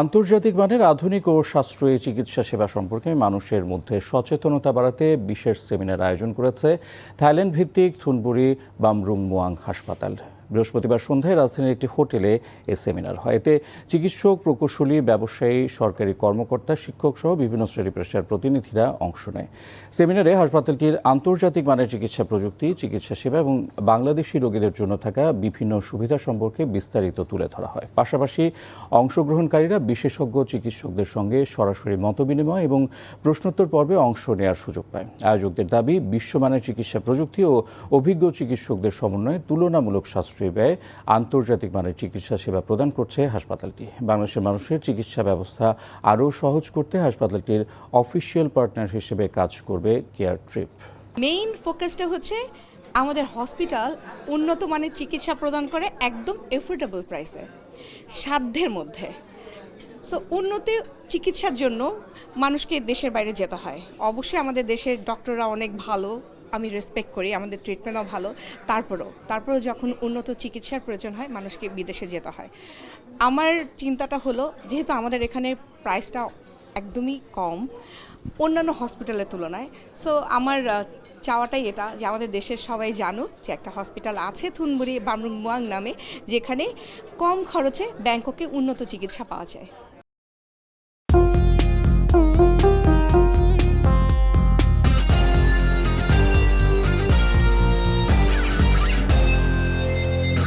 আন্তর্জাতিক মানের আধুনিক ও সাশ্রয়ী চিকিৎসা সেবা সম্পর্কে মানুষের মধ্যে সচেতনতা বাড়াতে বিশেষ সেমিনার আয়োজন করেছে থাইল্যান্ড ভিত্তিক থুনবুরি বামরুং মুয়াং হাসপাতাল। বৃহস্পতিবার সন্ধ্যায় রাজধানীর একটি হোটেলে এ সেমিনার হয়। এতে চিকিৎসক, প্রকৌশলী, ব্যবসায়ী, সরকারি কর্মকর্তা, শিক্ষক সহ বিভিন্ন শ্রেণী পেশার প্রতিনিধিরা অংশ নেয়। সেমিনারে হাসপাতালটির আন্তর্জাতিক মানের চিকিৎসা প্রযুক্তি, চিকিৎসা সেবা এবং বাংলাদেশি রোগীদের জন্য থাকা বিভিন্ন সুবিধা সম্পর্কে বিস্তারিত তুলে ধরা হয়। পাশাপাশি অংশগ্রহণকারীরা বিশেষজ্ঞ চিকিৎসকদের সঙ্গে সরাসরি মতবিনিময় এবং প্রশ্নোত্তর পর্বে অংশ নেওয়ার সুযোগ পায়। আয়োজকদের দাবি, বিশ্বমানের চিকিৎসা প্রযুক্তি ও অভিজ্ঞ চিকিৎসকদের সমন্বয়ে তুলনামূলক সাশ্রয়ী ব্যয়ে আন্তর্জাতিক মানের চিকিৎসা সেবা প্রদান করছে হাসপাতালটি। বাংলাদেশের মানুষের চিকিৎসা ব্যবস্থা আরও সহজ করতে হাসপাতালটির অফিসিয়াল পার্টনার হিসেবে কাজ করবে কেয়ার ট্রিপ। মেইন ফোকাসটা হচ্ছে আমাদের হসপিটাল উন্নত মানের চিকিৎসা প্রদান করে একদম এফোর্ডেবল প্রাইসে, সাধ্যের মধ্যে। সো উন্নত চিকিৎসার জন্য মানুষকে দেশের বাইরে যেতে হয়। অবশ্যই আমাদের দেশের ডক্টররা অনেক ভালো, আমি রেসপেক্ট করি, আমাদের ট্রিটমেন্টও ভালো। তারপরেও যখন উন্নত চিকিৎসার প্রয়োজন হয় মানুষকে বিদেশে যেতে হয়। আমার চিন্তাটা হলো, যেহেতু আমাদের এখানে প্রাইসটা একদমই কম অন্যান্য হসপিটালের তুলনায়, সো আমার চাওয়াটাই এটা যে আমাদের দেশের সবাই জানুক যে একটা হসপিটাল আছে থুনবুরি বামরুং মুয়াং নামে, যেখানে কম খরচে ব্যাংককে উন্নত চিকিৎসা পাওয়া যায়।